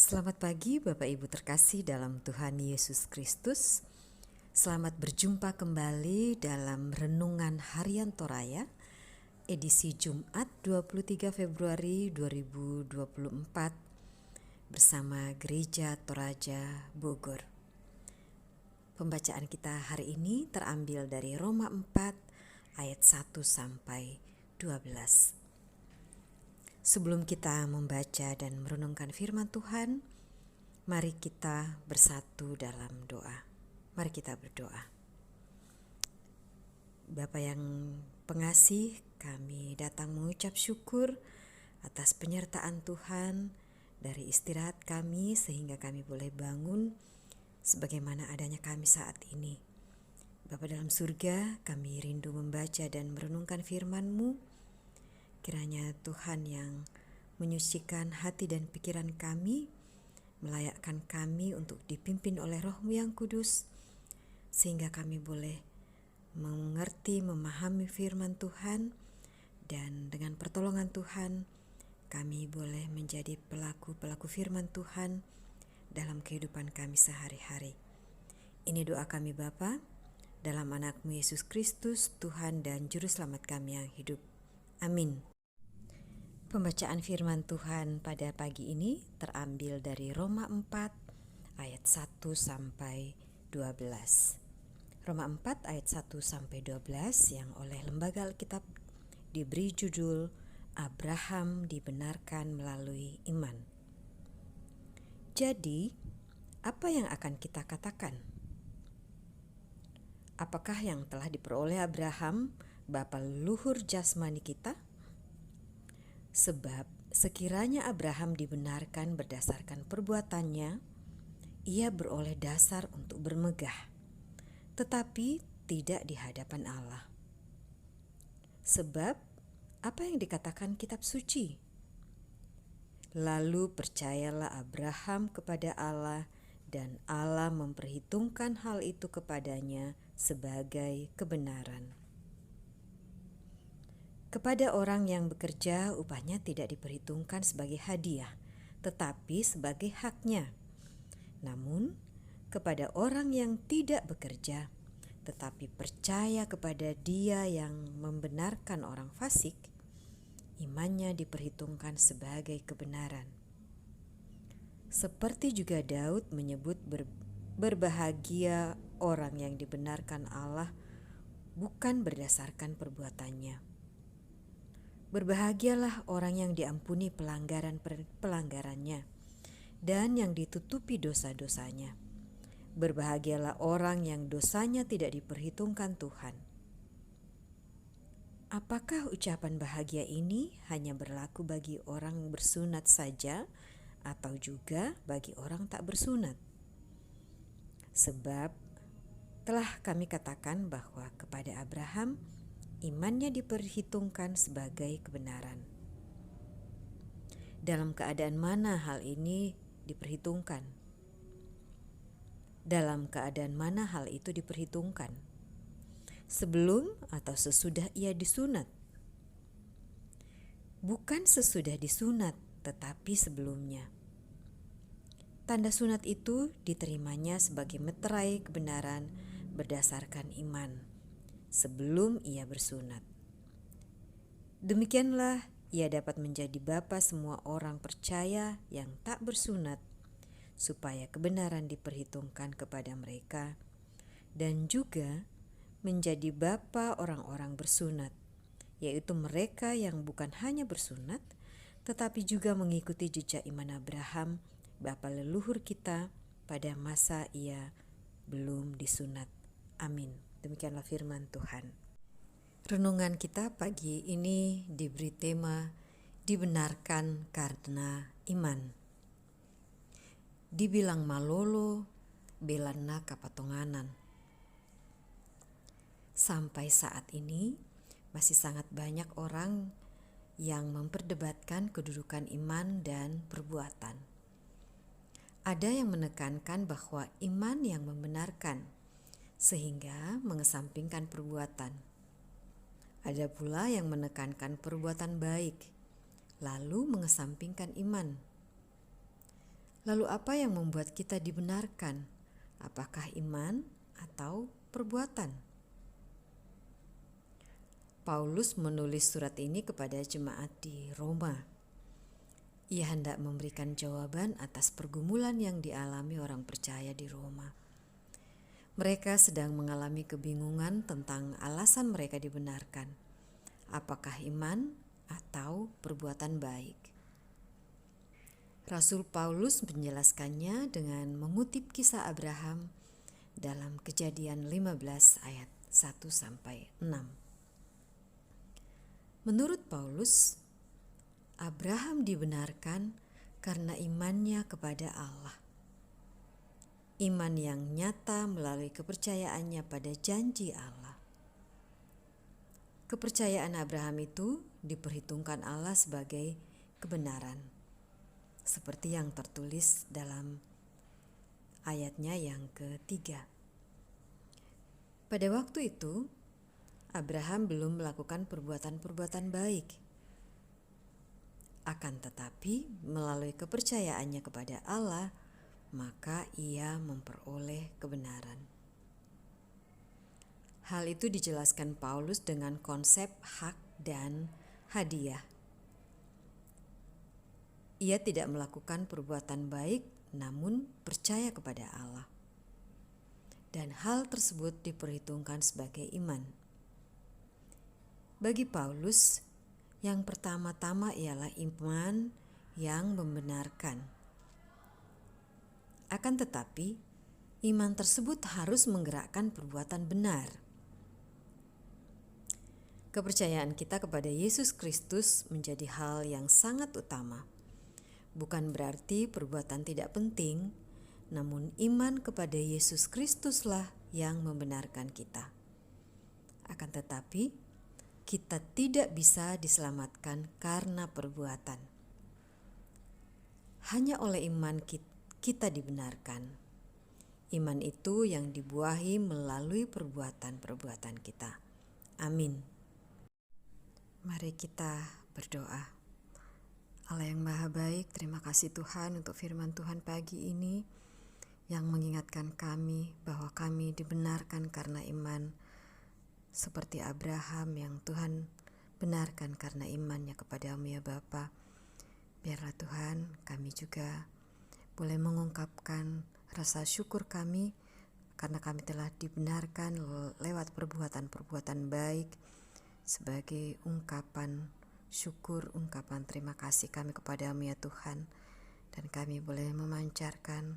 Selamat pagi Bapak Ibu terkasih dalam Tuhan Yesus Kristus. Selamat berjumpa kembali dalam Renungan Harian Toraya, edisi Jumat 23 Februari 2024 bersama Gereja Toraja Bogor. Pembacaan kita hari ini terambil dari Roma 4 ayat 1 sampai 12. Sebelum kita membaca dan merenungkan firman Tuhan, mari kita bersatu dalam doa. Mari kita berdoa. Bapa yang pengasih, kami datang mengucap syukur atas penyertaan Tuhan dari istirahat kami sehingga kami boleh bangun sebagaimana adanya kami saat ini. Bapa dalam surga, kami rindu membaca dan merenungkan firman-Mu. Kiranya Tuhan yang menyucikan hati dan pikiran kami, melayakkan kami untuk dipimpin oleh Roh-Mu yang kudus, sehingga kami boleh mengerti, memahami firman Tuhan, dan dengan pertolongan Tuhan, kami boleh menjadi pelaku-pelaku firman Tuhan dalam kehidupan kami sehari-hari. Ini doa kami Bapa, dalam anak-Mu Yesus Kristus, Tuhan dan Juru Selamat kami yang hidup. Amin. Pembacaan firman Tuhan pada pagi ini terambil dari Roma 4 ayat 1 sampai 12. Roma 4 ayat 1 sampai 12 yang oleh Lembaga Alkitab diberi judul Abraham dibenarkan melalui iman. Jadi, apa yang akan kita katakan? Apakah yang telah diperoleh Abraham, bapa leluhur jasmani kita? Sebab sekiranya Abraham dibenarkan berdasarkan perbuatannya, ia beroleh dasar untuk bermegah, tetapi tidak di hadapan Allah. Sebab apa yang dikatakan kitab suci? Lalu percayalah Abraham kepada Allah, dan Allah memperhitungkan hal itu kepadanya sebagai kebenaran. Kepada orang yang bekerja, upahnya tidak diperhitungkan sebagai hadiah, tetapi sebagai haknya. Namun, kepada orang yang tidak bekerja, tetapi percaya kepada Dia yang membenarkan orang fasik, imannya diperhitungkan sebagai kebenaran. Seperti juga Daud menyebut berbahagia orang yang dibenarkan Allah bukan berdasarkan perbuatannya. Berbahagialah orang yang diampuni pelanggarannya dan yang ditutupi dosa-dosanya. Berbahagialah orang yang dosanya tidak diperhitungkan Tuhan. Apakah ucapan bahagia ini hanya berlaku bagi orang bersunat saja atau juga bagi orang tak bersunat? Sebab telah kami katakan bahwa kepada Abraham imannya diperhitungkan sebagai kebenaran. Dalam keadaan mana hal ini diperhitungkan? Dalam keadaan mana hal itu diperhitungkan? Sebelum atau sesudah ia disunat? Bukan sesudah disunat, tetapi sebelumnya. Tanda sunat itu diterimanya sebagai meterai kebenaran berdasarkan iman sebelum ia bersunat. Demikianlah ia dapat menjadi bapa semua orang percaya yang tak bersunat, supaya kebenaran diperhitungkan kepada mereka, dan juga menjadi bapa orang-orang bersunat, yaitu mereka yang bukan hanya bersunat, tetapi juga mengikuti jejak iman Abraham, bapa leluhur kita, pada masa ia belum disunat. Amin. Demikianlah firman Tuhan. Renungan kita pagi ini diberi tema dibenarkan karena iman. Dibilang malolo, belana kapatonganan. Sampai saat ini masih sangat banyak orang yang memperdebatkan kedudukan iman dan perbuatan. Ada yang menekankan bahwa iman yang membenarkan, sehingga mengesampingkan perbuatan. Ada pula yang menekankan perbuatan baik, lalu mengesampingkan iman. Lalu apa yang membuat kita dibenarkan? Apakah iman atau perbuatan? Paulus menulis surat ini kepada jemaat di Roma. Ia hendak memberikan jawaban atas pergumulan yang dialami orang percaya di Roma. Mereka sedang mengalami kebingungan tentang alasan mereka dibenarkan. Apakah iman atau perbuatan baik? Rasul Paulus menjelaskannya dengan mengutip kisah Abraham dalam Kejadian 15 ayat 1-6. Menurut Paulus, Abraham dibenarkan karena imannya kepada Allah. Iman yang nyata melalui kepercayaannya pada janji Allah. Kepercayaan Abraham itu diperhitungkan Allah sebagai kebenaran, seperti yang tertulis dalam ayatnya yang ketiga. Pada waktu itu, Abraham belum melakukan perbuatan-perbuatan baik. Akan tetapi, melalui kepercayaannya kepada Allah, maka ia memperoleh kebenaran. Hal itu dijelaskan Paulus dengan konsep hak dan hadiah. Ia tidak melakukan perbuatan baik, namun percaya kepada Allah. Dan hal tersebut diperhitungkan sebagai iman. Bagi Paulus, yang pertama-tama ialah iman yang membenarkan. Akan tetapi, iman tersebut harus menggerakkan perbuatan benar. Kepercayaan kita kepada Yesus Kristus menjadi hal yang sangat utama. Bukan berarti perbuatan tidak penting, namun iman kepada Yesus Kristuslah yang membenarkan kita. Akan tetapi, kita tidak bisa diselamatkan karena perbuatan. Hanya oleh iman kita dibenarkan. Iman itu yang dibuahi melalui perbuatan-perbuatan kita. Amin. Mari kita berdoa. Allah yang Maha Baik, terima kasih Tuhan untuk firman Tuhan pagi ini yang mengingatkan kami bahwa kami dibenarkan karena iman, seperti Abraham yang Tuhan benarkan karena imannya kepadamu ya Bapa. Biarlah Tuhan kami juga boleh mengungkapkan rasa syukur kami karena kami telah dibenarkan lewat perbuatan-perbuatan baik sebagai ungkapan syukur, ungkapan terima kasih kami kepadamu ya Tuhan. Dan kami boleh memancarkan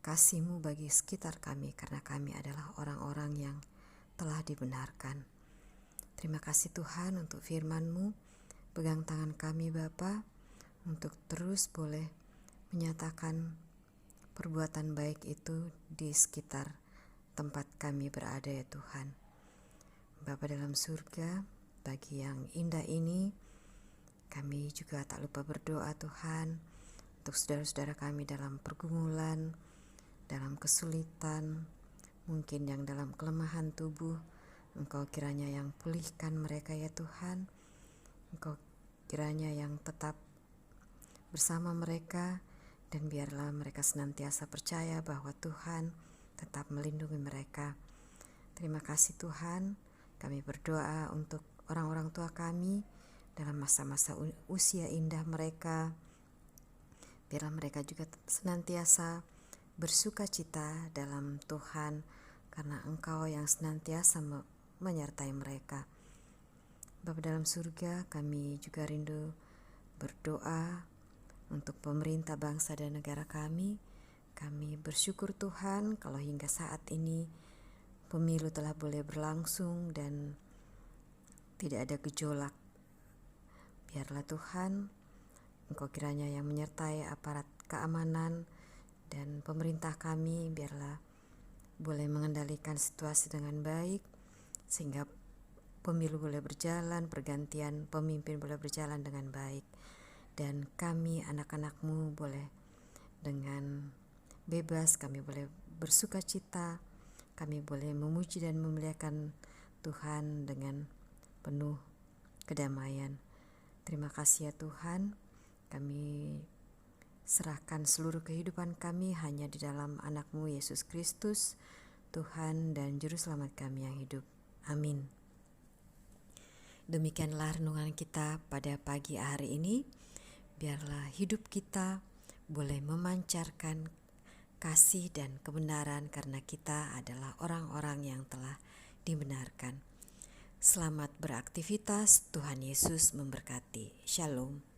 kasih-Mu bagi sekitar kami karena kami adalah orang-orang yang telah dibenarkan. Terima kasih Tuhan untuk firman-Mu. Pegang tangan kami Bapa untuk terus boleh menyatakan perbuatan baik itu di sekitar tempat kami berada ya Tuhan. Bapa dalam surga, pagi yang indah ini kami juga tak lupa berdoa Tuhan untuk saudara-saudara kami dalam pergumulan, dalam kesulitan, mungkin yang dalam kelemahan tubuh. Engkau kiranya yang pulihkan mereka ya Tuhan. Engkau kiranya yang tetap bersama mereka, dan biarlah mereka senantiasa percaya bahwa Tuhan tetap melindungi mereka. Terima kasih Tuhan. Kami berdoa untuk orang-orang tua kami dalam masa-masa usia indah mereka. Biarlah mereka juga senantiasa bersuka cita dalam Tuhan, karena Engkau yang senantiasa menyertai mereka. Bapa dalam surga, kami juga rindu berdoa untuk pemerintah bangsa dan negara kami. Kami bersyukur Tuhan kalau hingga saat ini pemilu telah boleh berlangsung dan tidak ada gejolak. Biarlah Tuhan, Engkau kiranya yang menyertai aparat keamanan dan pemerintah kami, biarlah boleh mengendalikan situasi dengan baik, sehingga pemilu boleh berjalan, pergantian pemimpin boleh berjalan dengan baik, dan kami anak-anak-Mu boleh dengan bebas, kami boleh bersuka cita, kami boleh memuji dan memuliakan Tuhan dengan penuh kedamaian. Terima kasih ya Tuhan, kami serahkan seluruh kehidupan kami hanya di dalam anak-Mu Yesus Kristus, Tuhan dan Juru Selamat kami yang hidup. Amin. Demikianlah renungan kita pada pagi hari ini. Biarlah hidup kita boleh memancarkan kasih dan kebenaran karena kita adalah orang-orang yang telah dibenarkan. Selamat beraktivitas, Tuhan Yesus memberkati. Shalom.